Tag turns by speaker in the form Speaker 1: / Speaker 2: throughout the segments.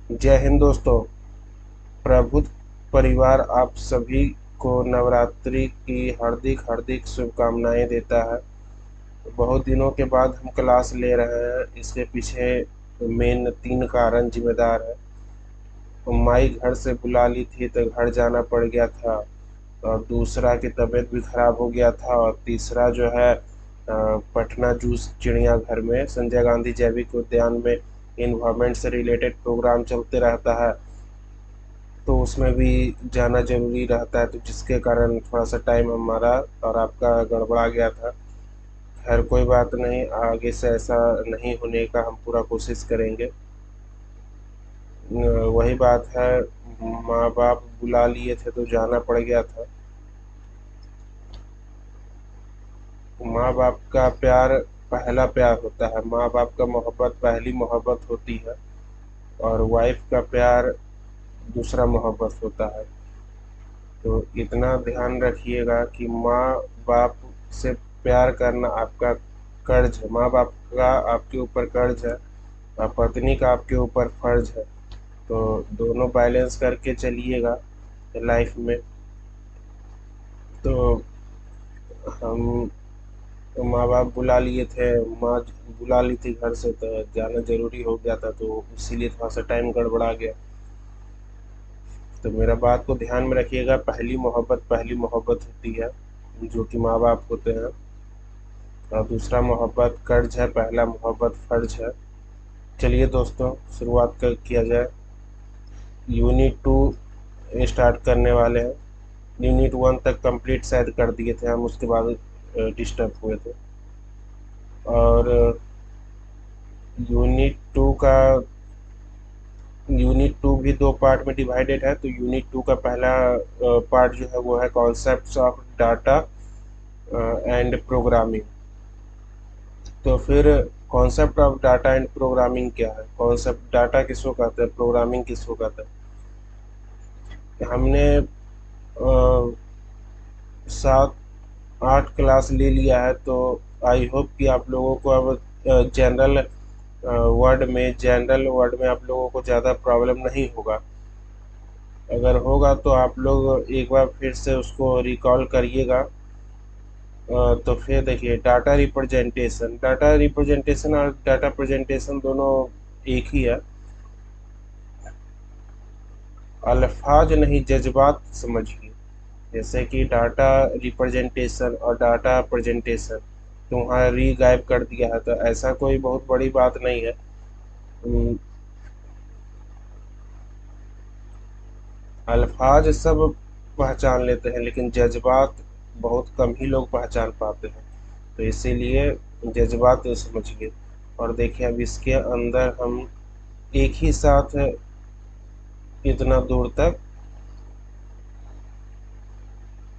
Speaker 1: जय हिंद दोस्तों। प्रबुद्ध परिवार आप सभी को नवरात्रि की हार्दिक हार्दिक शुभकामनाएं देता है। बहुत दिनों के बाद हम क्लास ले रहे हैं, इसके पीछे मेन 3 कारण जिम्मेदार है। माई घर से बुला ली थी तो घर जाना पड़ गया था, और दूसरा की तबीयत भी खराब हो गया था, और तीसरा जो है पटना जूस चिड़ियाघर में संजय गांधी जैविक उद्यान में इन्वायरमेंट से रिलेटेड प्रोग्राम चलते रहता है, तो उसमें भी जाना ज़रूरी रहता है, तो जिसके कारण थोड़ा-सा टाइम हमारा और आपका गड़बड़ा गया था। खैर कोई बात नहीं, आगे से ऐसा नहीं होने का हम पूरा कोशिश करेंगे। वही बात है, माँ-बाप बुला लिए थे तो जाना पड़ गया था। माँ-बाप का प्यार पहला प्यार होता है, माँ-बाप का मोहब्बत पहली मोहब्बत होती है, और वाइफ़ का प्यार दूसरा मोहब्बत होता है। तो इतना ध्यान रखिएगा कि माँ बाप से प्यार करना आपका कर्ज है, माँ बाप का आपके ऊपर कर्ज है, और पत्नी का आपके ऊपर फर्ज है। तो दोनों बैलेंस करके चलिएगा लाइफ में। तो हम माँ बाप बुला लिए थे, माँ बुला ली थी घर से, तो जाना ज़रूरी हो गया था, तो इसीलिए थोड़ा सा टाइम गड़बड़ा गया। तो मेरा बात को ध्यान में रखिएगा, पहली मोहब्बत होती है जो कि माँ बाप होते हैं, और दूसरा मोहब्बत कर्ज है, पहला मोहब्बत फ़र्ज है। चलिए दोस्तों, शुरुआत किया जाए। यूनिट 2 स्टार्ट करने वाले हैं। यूनिट 1 तक कंप्लीट शायद कर दिए थे हम, उसके बाद डिस्टर्ब हुए थे। और यूनिट 2 का यूनिट 2 भी 2 पार्ट में डिवाइडेड है। तो यूनिट 2 का पहला पार्ट जो है वो है concepts of data and programming. तो फिर concept of data and programming क्या है, कॉन्सेप्ट डाटा किसको कहते हैं, प्रोग्रामिंग किसको कहते हैं। हमने 7-8 क्लास ले लिया है, तो आई होप कि आप लोगों को अब जनरल वर्ड में आप लोगों को ज़्यादा प्रॉब्लम नहीं होगा। अगर होगा तो आप लोग एक बार फिर से उसको रिकॉल करिएगा। तो फिर देखिए, डाटा रिप्रेजेंटेशन और डाटा प्रेजेंटेशन दोनों एक ही है। अल्फाज नहीं, जज्बात समझिए। जैसे कि डाटा रिप्रेजेंटेशन और डाटा प्रेजेंटेशन, तुम्हारा री गायब कर दिया है, तो ऐसा कोई बहुत बड़ी बात नहीं है। अल्फाज सब पहचान लेते हैं, लेकिन जज्बात बहुत कम ही लोग पहचान पाते हैं, तो इसीलिए जज्बात तो समझिए। और देखिए, अब इसके अंदर हम एक ही साथ इतना दूर तक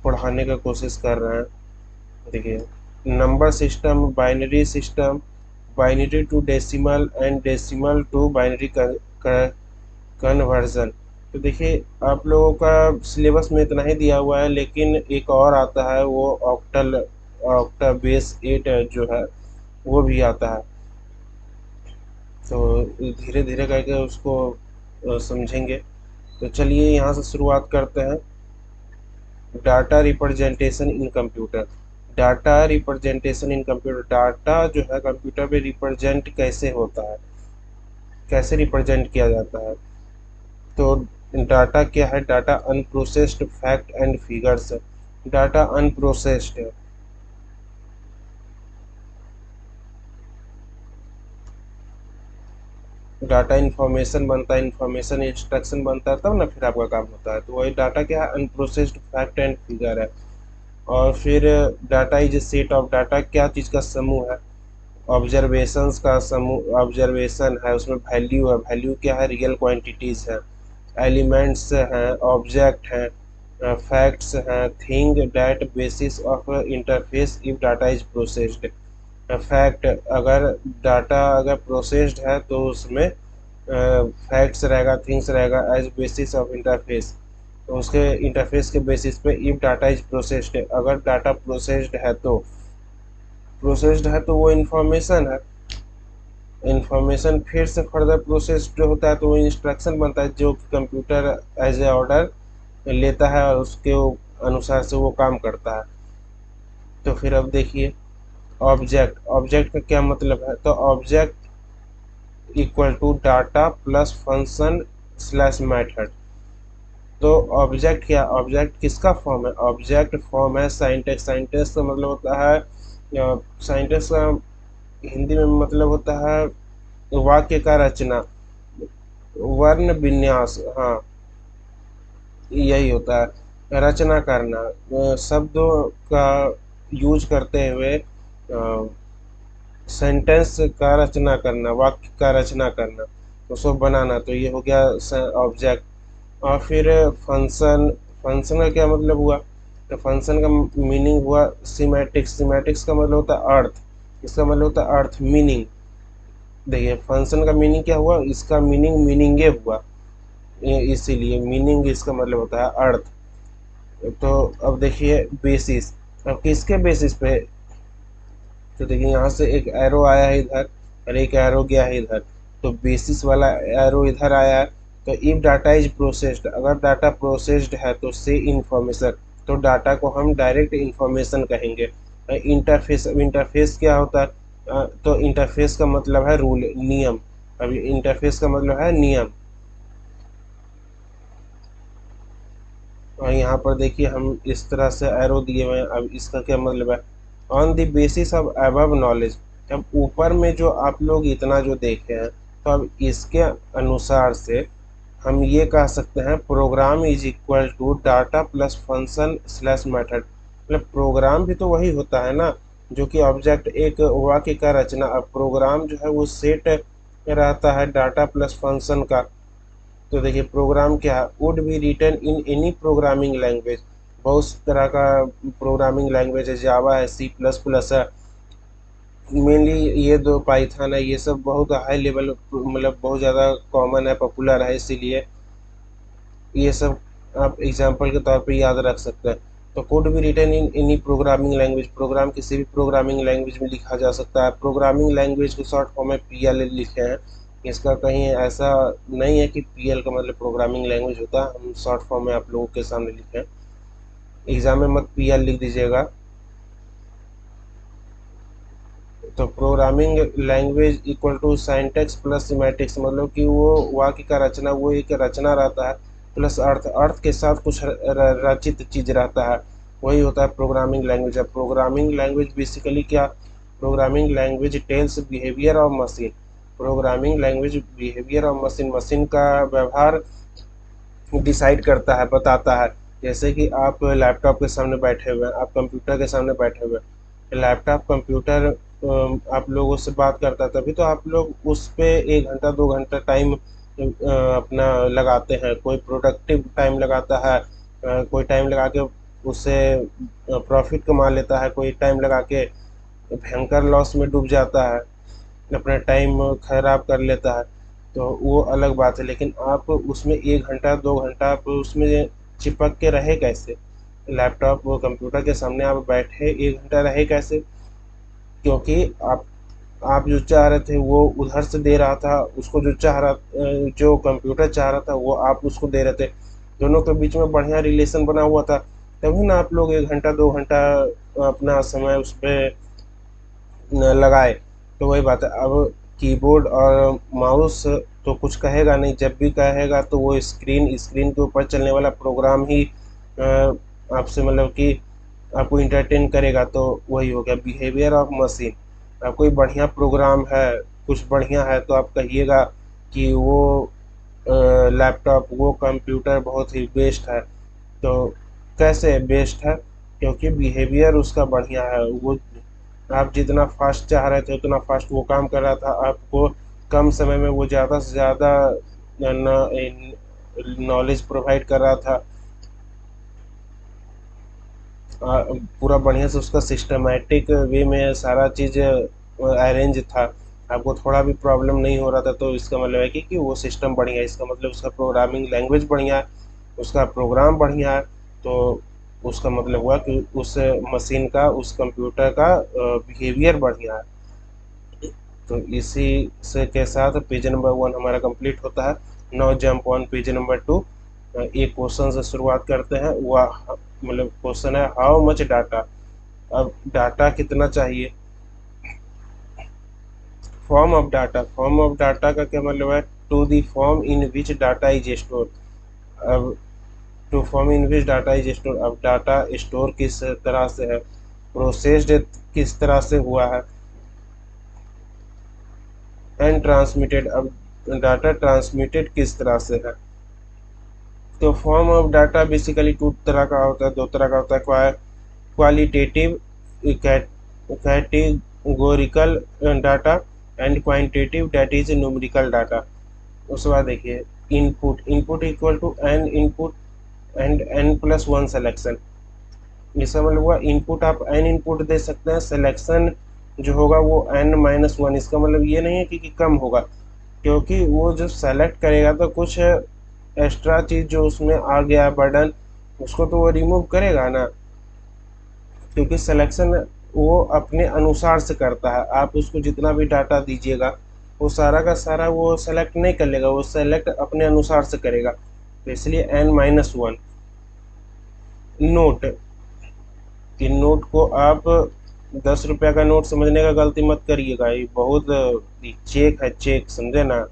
Speaker 1: पढ़ाने का कोशिश कर रहे हैं। देखिए, number system, binary to decimal and decimal to binary conversion. तो देखिए, आप लोगों का सिलेबस में इतना ही दिया हुआ है, लेकिन एक और आता है, वो ऑक्टा बेस 8 जो है वो भी आता है। तो धीरे धीरे करके उसको समझेंगे। तो चलिए यहाँ से शुरुआत करते हैं। Data representation in computer. Data जो है कंप्यूटर पे रिप्रेजेंट कैसे होता है, कैसे रिप्रेजेंट किया जाता है। तो डाटा क्या है, data unprocessed fact and figures है। डाटा अनप्रोसेस्ड है, डाटा इंफॉर्मेशन बनता है, इंफॉर्मेशन इंस्ट्रक्शन बनता है, तब ना फिर आपका काम होता है। तो वही डाटा क्या है, अनप्रोसेस्ड फैक्ट एंड फिगर है। और फिर data is a set of data, क्या चीज़ का समूह है, ऑब्जर्वेशंस का समूह, ऑब्जर्वेशन है, उसमें वैल्यू है, वैल्यू क्या है, रियल क्वांटिटीज़ है, एलिमेंट्स हैं, ऑब्जेक्ट हैं, फैक्ट्स हैं, thing date basis of interface if data is processed. Fact, अगर डाटा अगर प्रोसेस्ड है तो उसमें फैक्ट्स रहेगा, थिंग्स रहेगा एज बेसिस ऑफ इंटरफेस। तो उसके इंटरफेस के बेसिस पे इफ डाटा इज प्रोसेस्ड है, अगर डाटा प्रोसेस्ड है तो वो इंफॉर्मेशन है। इंफॉर्मेशन फिर से फर्दर प्रोसेस जो होता है तो वो इंस्ट्रक्शन बनता है जो कि कंप्यूटर एज ए ऑर्डर लेता है और उसके अनुसार से वो काम करता है। तो फिर अब देखिए ऑब्जेक्ट, ऑब्जेक्ट का क्या मतलब है, तो object equal to data plus function slash method. तो ऑब्जेक्ट क्या, ऑब्जेक्ट किसका फॉर्म है, ऑब्जेक्ट फॉर्म है साइंटेक्स। साइंटेक्स का मतलब होता है, साइंटेक्स का हिंदी में मतलब होता है वाक्य का रचना, वर्ण विन्यास, हाँ यही होता है रचना करना, शब्दों का यूज करते हुए सेंटेंस का रचना करना, वाक्य का रचना करना, उसको बनाना, तो ये हो गया ऑब्जेक्ट। और फिर फंक्शन, फंक्शन का क्या मतलब हुआ, तो फंक्शन का मीनिंग हुआ सीमेटिक्स। सीमेटिक्स का मतलब होता है अर्थ, इसका मतलब होता है अर्थ, मीनिंग। देखिए फंक्शन का मीनिंग क्या हुआ, इसका मीनिंग मीनिंगे हुआ, इसीलिए मीनिंग इसका मतलब होता है अर्थ। तो अब देखिए बेसिस, अब किसके बेसिस पे, तो देखिए यहाँ से एक एरो आया है इधर और एक एरो गया है इधर, तो बेसिस वाला एरो इधर आया है। तो इफ डाटा इज प्रोसेस्ड, अगर डाटा प्रोसेस्ड है तो से इंफॉर्मेशन, तो डाटा को हम डायरेक्ट इंफॉर्मेशन कहेंगे। इंटरफेस, अब इंटरफेस क्या होता है, तो इंटरफेस का मतलब है रूल, नियम। अभी इंटरफेस का मतलब है नियम। और यहाँ पर देखिए हम इस तरह से एरो दिए हुए हैं, अब इसका क्या मतलब है, on the basis of above knowledge. अब ऊपर में जो आप लोग इतना जो देखे हैं, तो अब इसके अनुसार से हम ये कह सकते हैं program is equal to data plus function slash method. मतलब प्रोग्राम भी तो वही होता है ना, जो कि ऑब्जेक्ट एक वाक्य का रचना। अब प्रोग्राम जो है वो सेट रहता है डाटा प्लस फंक्शन का। तो देखिए प्रोग्राम क्या है, would be written in any programming language. बहुत तरह का प्रोग्रामिंग लैंग्वेज है, जावा है, सी प्लस प्लस है, मेनली ये दो, पाइथन है, ये सब बहुत हाई लेवल, मतलब बहुत ज़्यादा कॉमन है, पॉपुलर है, इसीलिए ये सब आप एग्जांपल के तौर पे याद रख सकते हैं। तो कोड भी written in any programming language, program किसी भी प्रोग्रामिंग लैंग्वेज में लिखा जा सकता है। प्रोग्रामिंग लैंग्वेज को शॉर्ट फॉर्म में पीएल लिखे हैं, इसका कहीं ऐसा नहीं है कि पीएल का मतलब प्रोग्रामिंग लैंग्वेज होता है, हम शॉर्ट फॉर्म में आप लोगों के सामने लिखे हैं। एग्जाम में मत पीएल लिख दीजिएगा। तो programming language equal to syntax plus semantics, मतलब कि वो वाक्य का रचना, वो एक रचना रहता है प्लस अर्थ, अर्थ के साथ कुछ रचित चीज रहता है, वही होता है प्रोग्रामिंग लैंग्वेज। अब प्रोग्रामिंग लैंग्वेज बेसिकली क्या, programming language tells behaviour of machine. Programming language behaviour of machine, machine का व्यवहार डिसाइड करता है, बताता है। जैसे कि आप लैपटॉप के सामने बैठे हुए हैं, आप कंप्यूटर के सामने बैठे हुए हैं, लैपटॉप कंप्यूटर आप लोगों से बात करता है, तभी तो आप लोग उस पे 1 घंटा 2 घंटा टाइम अपना लगाते हैं। कोई प्रोडक्टिव टाइम लगाता है, कोई टाइम लगा के उससे प्रॉफिट कमा लेता है, कोई टाइम लगा के भयंकर लॉस में डूब जाता है, अपना टाइम खराब कर लेता है। तो वो अलग बात है, लेकिन आप उसमें 1 घंटा 2 घंटा आप उसमें चिपक के रहे कैसे, लैपटॉप कंप्यूटर के सामने आप बैठे 1 घंटा रहे कैसे, क्योंकि आप जो चाह रहे थे वो उधर से दे रहा था, उसको जो चाह रहा, जो कंप्यूटर चाह रहा था वो आप उसको दे रहे थे, दोनों के बीच में बढ़िया रिलेशन बना हुआ था, तभी ना आप लोग 1 घंटा 2 घंटा अपना समय उस पर लगाए। तो वही बात है, अब कीबोर्ड और माउस तो कुछ कहेगा नहीं, जब भी कहेगा तो वो स्क्रीन, स्क्रीन के ऊपर चलने वाला प्रोग्राम ही आपसे मतलब कि आपको इंटरटेन करेगा। तो वही हो गया बिहेवियर ऑफ मशीन। अब कोई बढ़िया प्रोग्राम है, कुछ बढ़िया है, तो आप कहिएगा कि वो लैपटॉप, वो कंप्यूटर बहुत ही बेस्ट है। तो कैसे बेस्ट है, क्योंकि बिहेवियर उसका बढ़िया है, वो आप जितना फास्ट चाह रहे थे उतना फास्ट वो काम कर रहा था, आपको कम समय में वो ज़्यादा से ज़्यादा नॉलेज प्रोवाइड कर रहा था, पूरा बढ़िया से उसका सिस्टमेटिक वे में सारा चीज़ अरेंज था, आपको थोड़ा भी प्रॉब्लम नहीं हो रहा था। तो इसका मतलब है कि वो सिस्टम बढ़िया है, इसका मतलब उसका प्रोग्रामिंग लैंग्वेज बढ़िया है, उसका प्रोग्राम बढ़िया है। तो उसका मतलब हुआ कि उस मशीन का, उस कंप्यूटर का बिहेवियर बढ़िया है। तो इसी से के साथ पेज नंबर 1 हमारा कंप्लीट होता है। Now jump on page number 2। एक क्वेश्चन से शुरुआत करते हैं। वह मतलब क्वेश्चन है हाउ मच डाटा। अब डाटा कितना चाहिए। फॉर्म ऑफ डाटा का क्या मतलब है, to the form in which data is store. अब to form in which data is store, अब डाटा स्टोर किस तरह से है, प्रोसेस्ड किस तरह से हुआ है, एंड ट्रांसमिटेड, अब डाटा ट्रांसमिटेड किस तरह से है। तो form of data basically two तरह का होता है, दो तरह का होता है, qualitative categorical data and quantitative that is numerical data. उसके बाद देखिए input equal to n input and n plus one selection. इसका मतलब हुआ इनपुट आप एन इनपुट दे सकते हैं, सिलेक्शन जो होगा वो एन माइनस वन। इसका मतलब ये नहीं है कि कम होगा, क्योंकि वो जो सेलेक्ट करेगा तो कुछ एक्स्ट्रा चीज़ जो उसमें आ गया बर्डन, उसको तो वो रिमूव करेगा ना, क्योंकि सिलेक्शन वो अपने अनुसार से करता है। आप उसको जितना भी डाटा दीजिएगा वो सारा का सारा वो सेलेक्ट नहीं कर लेगा, वो सेलेक्ट अपने अनुसार से करेगा। तो इसलिए एन माइनस वन। नोट, कि नोट को आप 10 रुपया का नोट समझने का गलती मत करिएगा, ये बहुत चेक है, चेक समझे ना।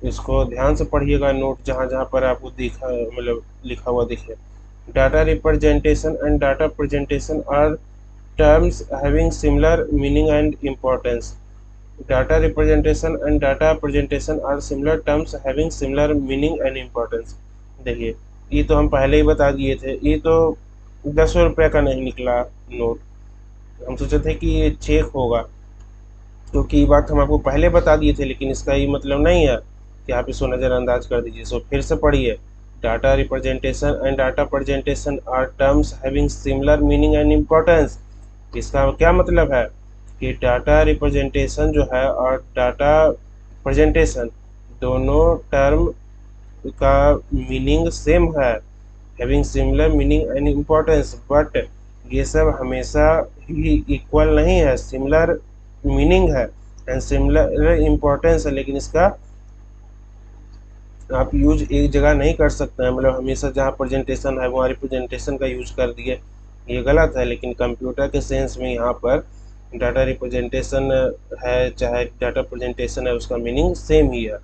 Speaker 1: इसको ध्यान से पढ़िएगा, नोट जहाँ जहाँ पर आपको दिखा मतलब लिखा हुआ दिखे। Data representation and data presentation are terms having similar meaning and importance. Data representation and data presentation are similar terms having similar meaning and importance. देखिए ये तो हम पहले ही बता दिए थे, ये तो 10 रुपये का नहीं निकला नोट, हम सोचे थे कि ये चेक होगा, क्योंकि ये बात हम आपको पहले बता दिए थे, लेकिन इसका ये मतलब नहीं है कि आप इसको नज़रअंदाज कर दीजिए। सो फिर से पढ़िए, data representation and data presentation are terms having similar meaning and importance. इसका क्या मतलब है कि डाटा रिप्रेजेंटेशन जो है और डाटा प्रेजेंटेशन दोनों टर्म का मीनिंग सेम है, having similar meaning and importance, but ये सब हमेशा ही इक्वल नहीं है। सिमिलर मीनिंग है एंड सिमिलर इम्पोर्टेंस है, लेकिन इसका आप यूज एक जगह नहीं कर सकते हैं। मतलब हमेशा जहाँ प्रेजेंटेशन है वहाँ रिप्रेजेंटेशन का यूज कर दिए, ये गलत है। लेकिन कंप्यूटर के सेंस में यहाँ पर डाटा रिप्रेजेंटेशन है चाहे डाटा प्रेजेंटेशन है, उसका मीनिंग सेम ही है।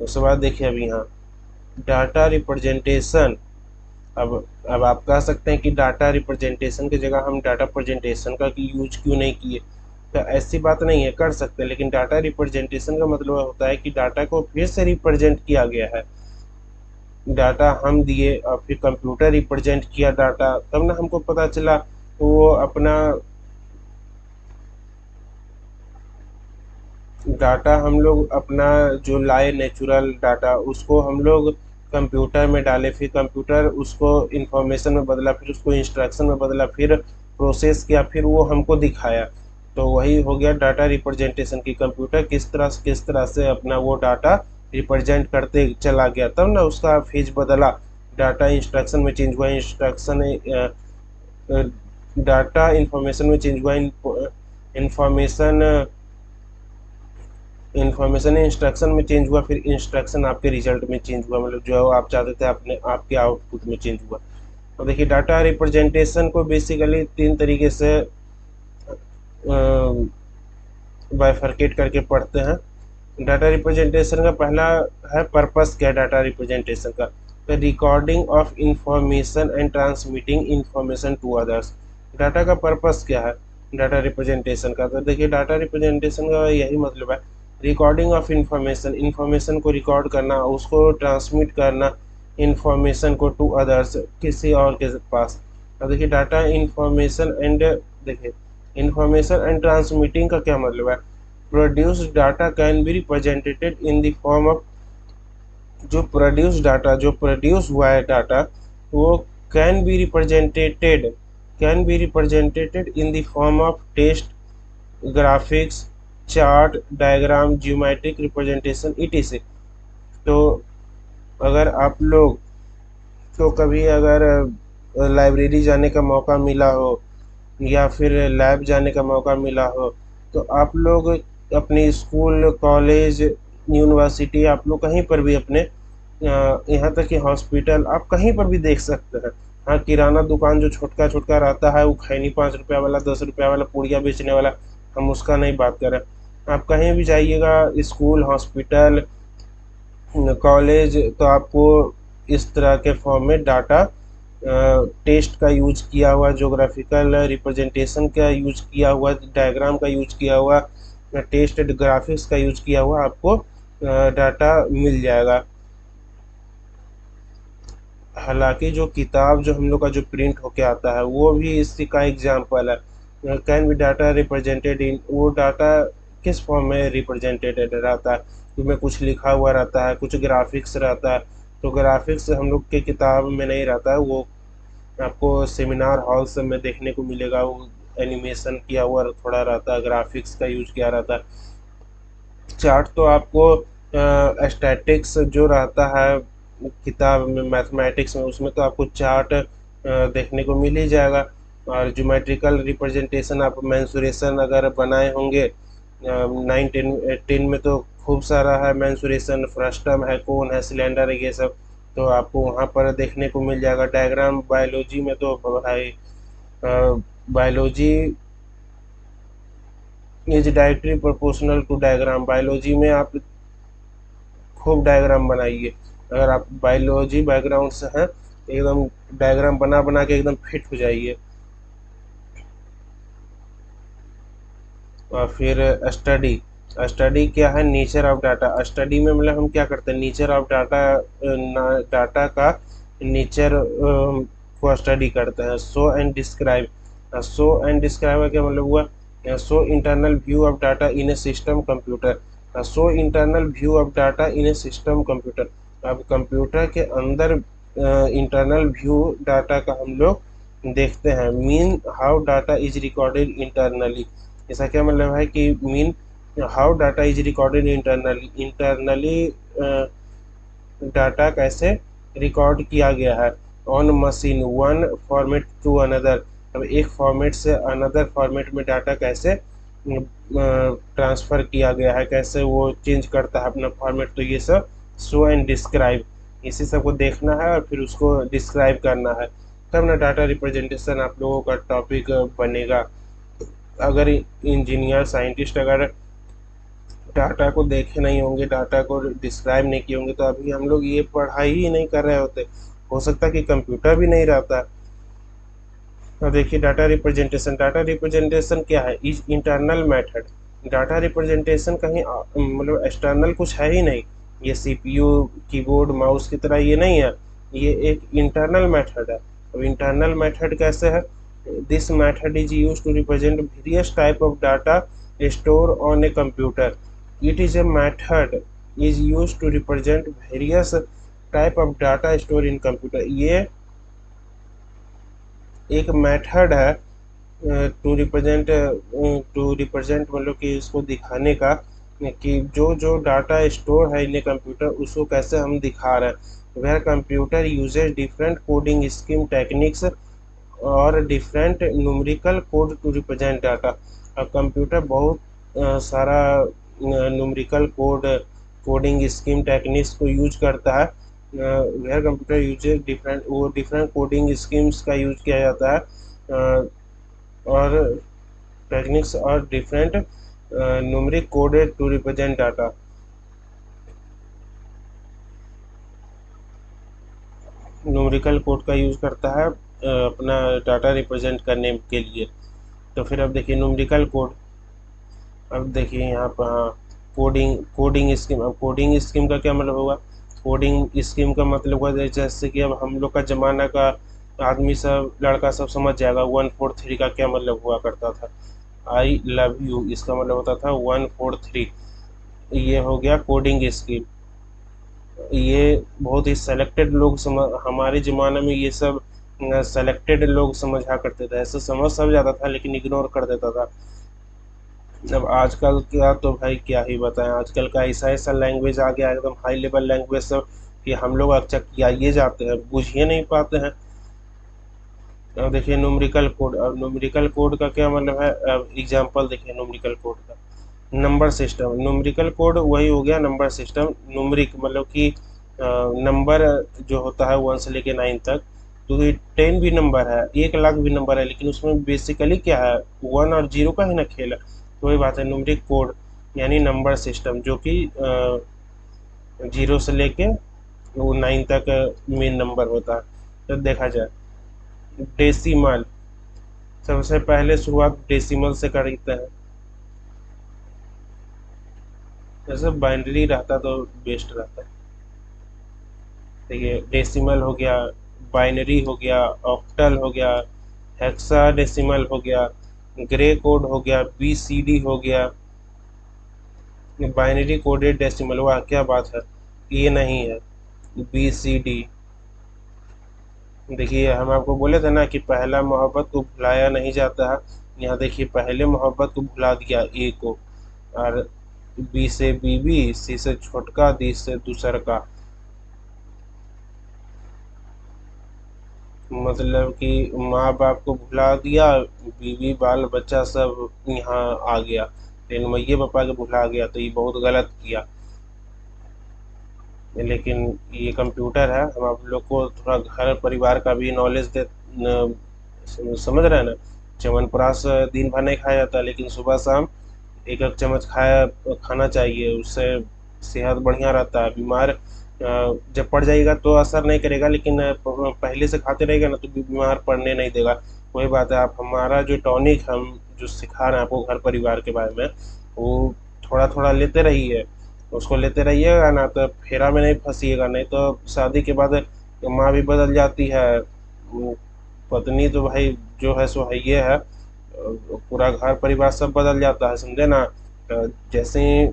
Speaker 1: उसके बाद देखिए अब यहाँ डाटा रिप्रेजेंटेशन, अब आप कह सकते हैं कि डाटा रिप्रेजेंटेशन की जगह हम डाटा प्रेजेंटेशन का यूज क्यों नहीं किए, तो ऐसी बात नहीं है, कर सकते हैं। लेकिन डाटा रिप्रेजेंटेशन का मतलब होता है कि डाटा को फिर से रिप्रेजेंट किया गया है। डाटा हम दिए और फिर कंप्यूटर रिप्रेजेंट किया डाटा, तब ना हमको पता चला वो अपना डाटा हम लोग अपना जो लाए नेचुरल डाटा उसको हम लोग कंप्यूटर में डाले, फिर कंप्यूटर उसको इंफॉर्मेशन में बदला, फिर उसको इंस्ट्रक्शन में बदला, फिर प्रोसेस किया, फिर वो हमको दिखाया। तो वही हो गया डाटा रिप्रेजेंटेशन की, कंप्यूटर किस तरह से अपना वो डाटा रिप्रेजेंट करते चला गया, तब ना उसका फेज बदला, डाटा इंस्ट्रक्शन में चेंज हुआ, डाटा इंफॉर्मेशन में चेंज हुआ, इंफॉर्मेशन इंस्ट्रक्शन में चेंज हुआ, फिर इंस्ट्रक्शन आपके रिजल्ट में चेंज हुआ, मतलब जो आप चाहते थे अपने आपके आउटपुट में चेंज हुआ। तो देखिए डाटा रिप्रेजेंटेशन को बेसिकली 3 तरीके से बाइफरकेट करके पढ़ते हैं। डाटा रिप्रेजेंटेशन का पहला है पर्पस, क्या डाटा रिप्रेजेंटेशन का, तो recording of information and transmitting information to others. Data का पर्पस क्या है डाटा रिप्रेजेंटेशन का, तो देखिए डाटा रिप्रेजेंटेशन का यही मतलब है रिकॉर्डिंग ऑफ इंफॉर्मेशन को रिकॉर्ड करना, उसको ट्रांसमिट करना इंफॉर्मेशन को टू अदर्स, किसी और के पास। अब देखिए डाटा इंफॉर्मेशन एंड, देखिए इंफॉर्मेशन एंड ट्रांसमिटिंग का क्या मतलब है, produced data can be represented in the form of, जो प्रोड्यूस हुआ है डाटा वो can be represented in the form of text, graphics, chart, diagram, geometric representation etc। तो अगर आप लोग तो कभी अगर लाइब्रेरी जाने का मौका मिला हो या फिर लैब जाने का मौका मिला हो, तो आप लोग अपनी स्कूल, कॉलेज, यूनिवर्सिटी, आप लोग कहीं पर भी अपने यहाँ तक कि हॉस्पिटल आप कहीं पर भी देख सकते हैं। हाँ, किराना दुकान जो छोटका छोटका रहता है, वो खैनी 5 रुपया वाला, 10 रुपया वाला पुड़िया बेचने वाला, हम उसका नहीं बात कर रहे। आप कहीं भी जाइएगा, स्कूल, हॉस्पिटल, कॉलेज, तो आपको इस तरह के फॉर्म में डाटा टेस्ट का यूज किया हुआ, जोग्राफिकल रिप्रेजेंटेशन का यूज किया हुआ, डायग्राम का यूज किया हुआ, टेस्ट ग्राफिक्स का यूज किया हुआ आपको डाटा मिल जाएगा। हालांकि जो किताब जो हम लोग का जो प्रिंट होके आता है वो भी इसी का एग्जाम्पल है। Can be data represented in, वो डाटा किस फॉर्म में रिप्रेजेंटेड रहता है, उसमें कुछ लिखा हुआ रहता है, कुछ ग्राफिक्स रहता है। तो ग्राफिक्स हम लोग के किताब में नहीं रहता है, वो आपको सेमिनार हॉल सब में देखने को मिलेगा। वो एनिमेशन किया हुआ थोड़ा रहता है, ग्राफिक्स का यूज किया रहता है। चार्ट तो आपको स्टैटिक्स जो रहता है किताब में, मैथमेटिक्स में, उसमें तो आपको चार्ट देखने को मिल ही जाएगा। और ज्योमेट्रिकल रिप्रेजेंटेशन, आप मेंसुरेशन अगर बनाए होंगे 9, 10, 10 में तो खूब सारा है मेंसुरेशन, फ्रस्टम है, कोन है, सिलेंडर है, ये सब तो आपको वहाँ पर देखने को मिल जाएगा। डायग्राम बायोलॉजी में तो भाई biology is directly proportional to diagram, biology में आप खूब डायग्राम बनाइए। अगर आप बायोलॉजी बैकग्राउंड से हैं तो एकदम डायग्राम बना बना के एकदम फिट हो जाइए। और फिर स्टडी, स्टडी क्या है, नेचर ऑफ डाटा। स्टडी में मतलब हम क्या करते हैं, नेचर ऑफ डाटा, डाटा का नेचर को स्टडी करते हैं। Show and describe, show and describe का क्या मतलब हुआ, show internal view of data in A system computer, show internal view of data in A system computer. अब कंप्यूटर के अंदर इंटरनल व्यू डाटा का हम लोग देखते हैं। Mean how data is recorded internally, इसका क्या मतलब है कि mean how data is recorded internally, internally data कैसे रिकॉर्ड किया गया है। On machine, one format to another, अब एक फॉर्मेट से अनदर फॉर्मेट में डाटा कैसे ट्रांसफ़र किया गया है, कैसे वो चेंज करता है अपना फॉर्मेट। तो ये सब शो एंड डिस्क्राइब, इसी सब को देखना है और फिर उसको डिस्क्राइब करना है, तब ना डाटा रिप्रेजेंटेशन आप लोगों का टॉपिक बनेगा। अगर इंजीनियर, साइंटिस्ट अगर डाटा को देखे नहीं होंगे, डाटा को डिस्क्राइब नहीं किए होंगे, तो अभी हम लोग ये पढ़ाई ही नहीं कर रहे होते। हो सकता है कि कंप्यूटर भी नहीं रहता। अब देखिए डाटा रिप्रेजेंटेशन क्या है, is internal method. Data representation कहीं मतलब एक्सटर्नल कुछ है ही नहीं। ये सीपीयू, कीबोर्ड, माउस की तरह ये नहीं है, ये एक इंटरनल मेथड है। अब इंटरनल मेथड कैसे है, this method is use to represent various type of data store on a computer. It is a method is use to represent various type of data store in computer. ये एक method है to represent मतलब कि इसको दिखाने का कि जो जो डाटा स्टोर है इन कंप्यूटर उसको कैसे हम दिखा रहे हैं। Where computer uses different coding scheme techniques और different numerical code to represent data. अब कंप्यूटर बहुत सारा numerical code, coding scheme techniques को यूज करता है। वेयर कंप्यूटर यूजेज डिफरेंट, वो डिफरेंट कोडिंग स्कीम्स का यूज किया जाता है और टेक्निक्स और different numeric code to represent data. Numerical code का यूज़ करता है अपना डाटा रिप्रेजेंट करने के लिए। तो फिर अब देखिए न्यूमेरिकल कोड, अब देखिए यहाँ पर हाँ, कोडिंग स्कीम। अब कोडिंग स्कीम का क्या मतलब होगा, कोडिंग स्कीम का मतलब हुआ जैसे कि अब हम लोग का ज़माना का आदमी सब, लड़का सब समझ जाएगा 143 का क्या मतलब हुआ करता था। आई लव यू, इसका मतलब होता था 143। ये हो गया कोडिंग स्कीम। ये बहुत ही सेलेक्टेड लोग समझ, हमारे ज़माने में ये सब सेलेक्टेड लोग समझा करते थे, ऐसे समझ सब जाता था लेकिन इग्नोर कर देता था। अब आजकल का तो भाई क्या ही बताएं, आजकल का ऐसा ऐसा लैंग्वेज आ गया एकदम हाई लेवल लैंग्वेज सब कि हम लोग अच्छा किया ये जाते हैं, बुझ ही नहीं पाते हैं। अब देखिए न्यूमेरिकल कोड। अब न्यूमेरिकल कोड का क्या मतलब है? एग्जांपल देखिए न्यूमेरिकल कोड का। नंबर सिस्टम, न्यूमेरिकल कोड वही हो गया नंबर सिस्टम। न्यूमेरिक मतलब कि नंबर जो होता है 1 से लेके 9 तक। तो ये 10 भी नंबर है, 1 लाख भी नंबर है, लेकिन उसमें बेसिकली क्या है, 1 और 0 का ही ना खेल है। तो वही बात है, न्यूमेरिक कोड यानी नंबर सिस्टम जो कि 0 से लेके वो 9 तक मेन नंबर होता है। तो देखा जाए डेसिमल, सबसे पहले शुरुआत डेसिमल से करते हैं। जैसे बाइनरी रहता तो बेस्ट रहता। देखिए डेसिमल हो गया, बाइनरी हो गया, ऑक्टल हो गया, हेक्साडेसिमल हो गया, ग्रे कोड हो गया, बीसीडी हो गया। बाइनरी कोडेड डेसिमल, वाह क्या बात है, ये नहीं है बीसीडी। देखिए हम आपको बोले थे ना कि पहला मोहब्बत को भुलाया नहीं जाता है। यहाँ देखिए पहले मोहब्बत को भुला दिया ए को। और बी से बीबी, सी से छोटका, डी से दूसर का। मतलब कि माँ बाप को भुला दिया, बीवी बाल बच्चा सब यहाँ आ गया, लेकिन मैये पापा के भुला गया, तो ये बहुत गलत किया। लेकिन ये कंप्यूटर है, हम आप लोग को थोड़ा घर परिवार का भी नॉलेज दे समझ रहे हैं ना। च्यवनप्राश दिन भर नहीं खाया जाता, लेकिन सुबह शाम एक एक चम्मच खाना चाहिए, उससे सेहत बढ़िया रहता है। बीमार जब पड़ जाएगा तो असर नहीं करेगा, लेकिन पहले से खाते रहेगा ना तो बीमार पड़ने नहीं देगा। वही बात है, आप हमारा जो टॉनिक हम जो सिखा रहे हैं आपको घर परिवार के बारे में, वो थोड़ा थोड़ा लेते रहिए। उसको लेते रहिएगा ना तो फेरा में नहीं फंसिएगा, नहीं तो शादी के बाद माँ भी बदल जाती है। पत्नी तो भाई जो है सो है ये है, पूरा घर परिवार सब बदल जाता है, समझे ना। जैसे ही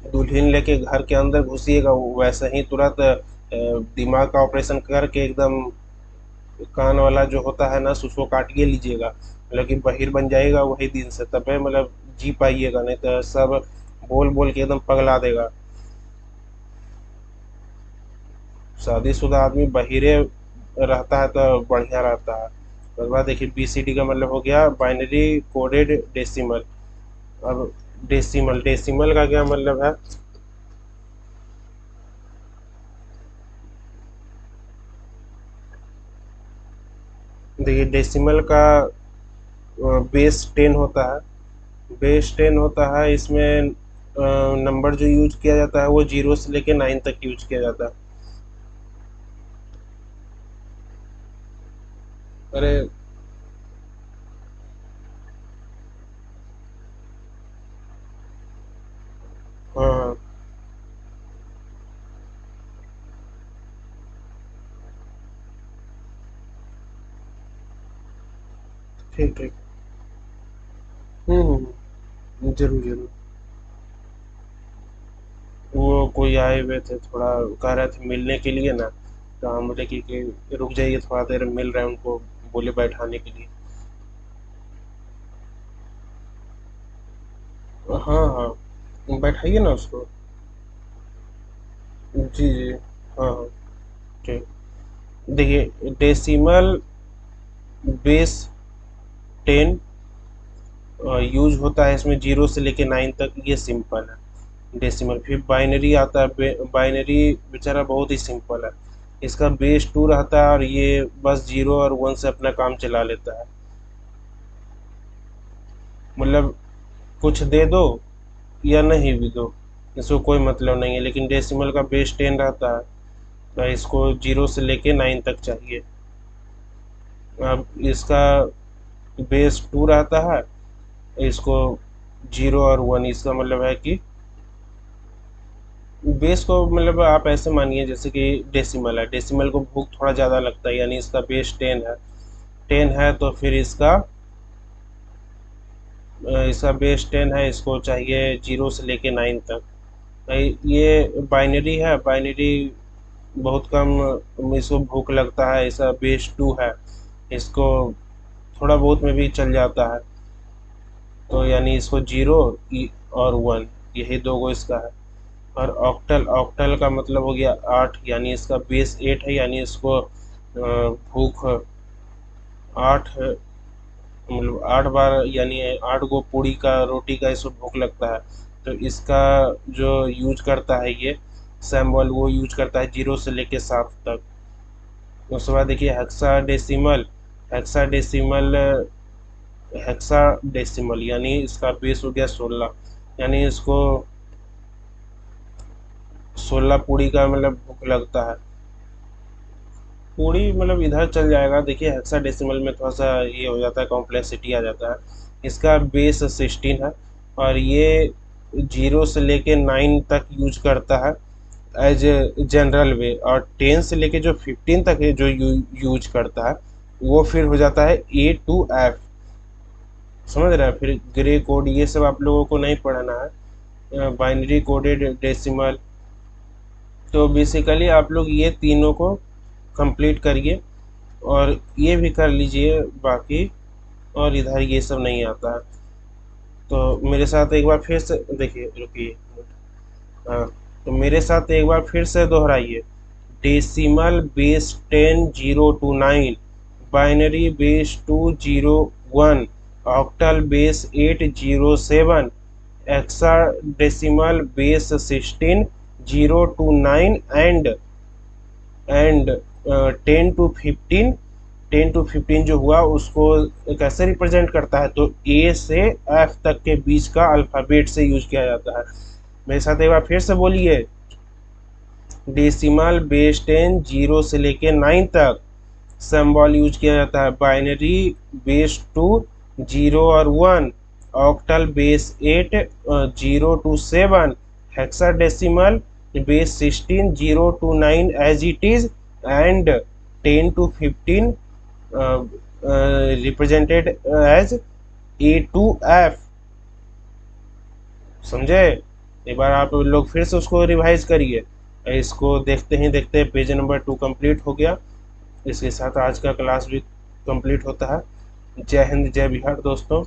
Speaker 1: दुल्हन लेके घर के अंदर घुसिएगा वैसे ही तुरंत दिमाग का ऑपरेशन करके एकदम कान वाला जो होता है ना उसको काटिए लीजिएगा, मतलब कि बहिर बन जाएगा वही दिन से, तबे मतलब जी पाइएगा, नहीं तो सब बोल बोल के एकदम पगला देगा। शादीशुदा आदमी बहिरे रहता है तो बढ़िया रहता है। उसके बाद देखिए बीसीडी का मतलब हो गया बाइनरी कोडेड डेसिमल। अब डेसिमल, डेसिमल का क्या मतलब है? देखिए डेसिमल का बेस 10 होता है। बेस 10 होता है, इसमें नंबर जो यूज किया जाता है वो 0 से लेके 9 तक यूज किया जाता है। अरे हाँ हाँ, ठीक ठीक। जरूर जरूर। वो कोई आए हुए थे, थोड़ा कह रहे थे मिलने के लिए ना, तो हम बोले कि रुक जाइए थोड़ा देर, मिल रहे हैं उनको, बोले बैठाने के लिए। हाँ हाँ, बैठाइए ना उसको। जी जी। हाँ हाँ, ठीक। देखिए डेसिमल बेस 10 यूज होता है, इसमें 0 से लेके 9 तक, ये सिंपल है डेसिमल। फिर बाइनरी आता है, बाइनरी बेचारा बहुत ही सिंपल है। इसका बेस 2 रहता है और ये बस 0 और 1 से अपना काम चला लेता है। मतलब कुछ दे दो या नहीं भी दो, इसको कोई मतलब नहीं है, लेकिन डेसिमल का बेस 10 रहता है, तो इसको 0 से लेके 9 तक चाहिए। अब इसका बेस 2 रहता है, इसको 0 और 1, इसका मतलब है कि बेस को मतलब आप ऐसे मानिए जैसे कि डेसिमल है, डेसिमल को भूख थोड़ा ज़्यादा लगता है, यानी इसका बेस 10 है। 10 है तो फिर इसका बेस 10 है, इसको चाहिए 0 से लेके 9 तक। ये बाइनरी है, बाइनरी बहुत कम इसको भूख लगता है, इसका बेस 2 है, इसको थोड़ा बहुत में भी चल जाता है। तो यानी इसको 0 और 1, यही दो गो इसका है। और ऑक्टल, ऑक्टल का मतलब हो गया 8, यानी इसका बेस 8 है, यानी इसको भूख 8 मतलब 8 बार यानी 8 गो पूड़ी का रोटी का इसको भूख लगता है। तो इसका जो यूज करता है ये सैम्बल, वो यूज करता है 0 से लेके 7 तक। उसके बाद देखिए हेक्साडेसिमल। हेक्साडेसिमल हेक्साडेसिमल यानी इसका बेस हो गया 16, यानी इसको 16 पूड़ी का मतलब भूख लगता है। पूरी मतलब इधर चल जाएगा। देखिए हेक्साडेसिमल में थोड़ा सा ये हो जाता है, कॉम्प्लेक्सिटी आ जाता है। इसका बेस 16 है और ये 0 से लेके 9 तक यूज करता है एज जनरल वे, और 10 से लेके जो 15 तक है जो यूज करता है वो फिर हो जाता है A to F। समझ रहे हैं? फिर ग्रे कोड ये सब आप लोगों को नहीं पढ़ना है, बाइनरी कोडेड डेसिमल। तो बेसिकली आप लोग ये तीनों को कंप्लीट करिए और ये भी कर लीजिए बाकी, और इधर ये सब नहीं आता है। तो मेरे साथ एक बार फिर से देखिए, रुकिए। हाँ, तो मेरे साथ एक बार फिर से दोहराइए। Decimal base 10 0 to 9, binary base 2 0 1, octal base 8 0 7, hexadecimal base 16 0 to 9 and 10 to 15 जो हुआ उसको कैसे रिप्रेजेंट करता है, तो ए से एफ तक के बीच का अल्फ़ाबेट से यूज किया जाता है। मेरे साथ एक बार फिर से बोलिए। डेसिमल बेस 10 0 से लेके 9 तक सिंबल यूज किया जाता है। बाइनरी बेस 2 0 और 1, octal base 8 0 to 7, hexadecimal base 16 0 to 9 as it is, and 10 to 15 represented as A to F। समझे? एक बार आप लोग फिर से उसको रिवाइज करिए। इसको देखते ही देखते पेज नंबर 2 कंप्लीट हो गया। इसके साथ आज का क्लास भी कंप्लीट होता है। जय हिंद, जय बिहार दोस्तों।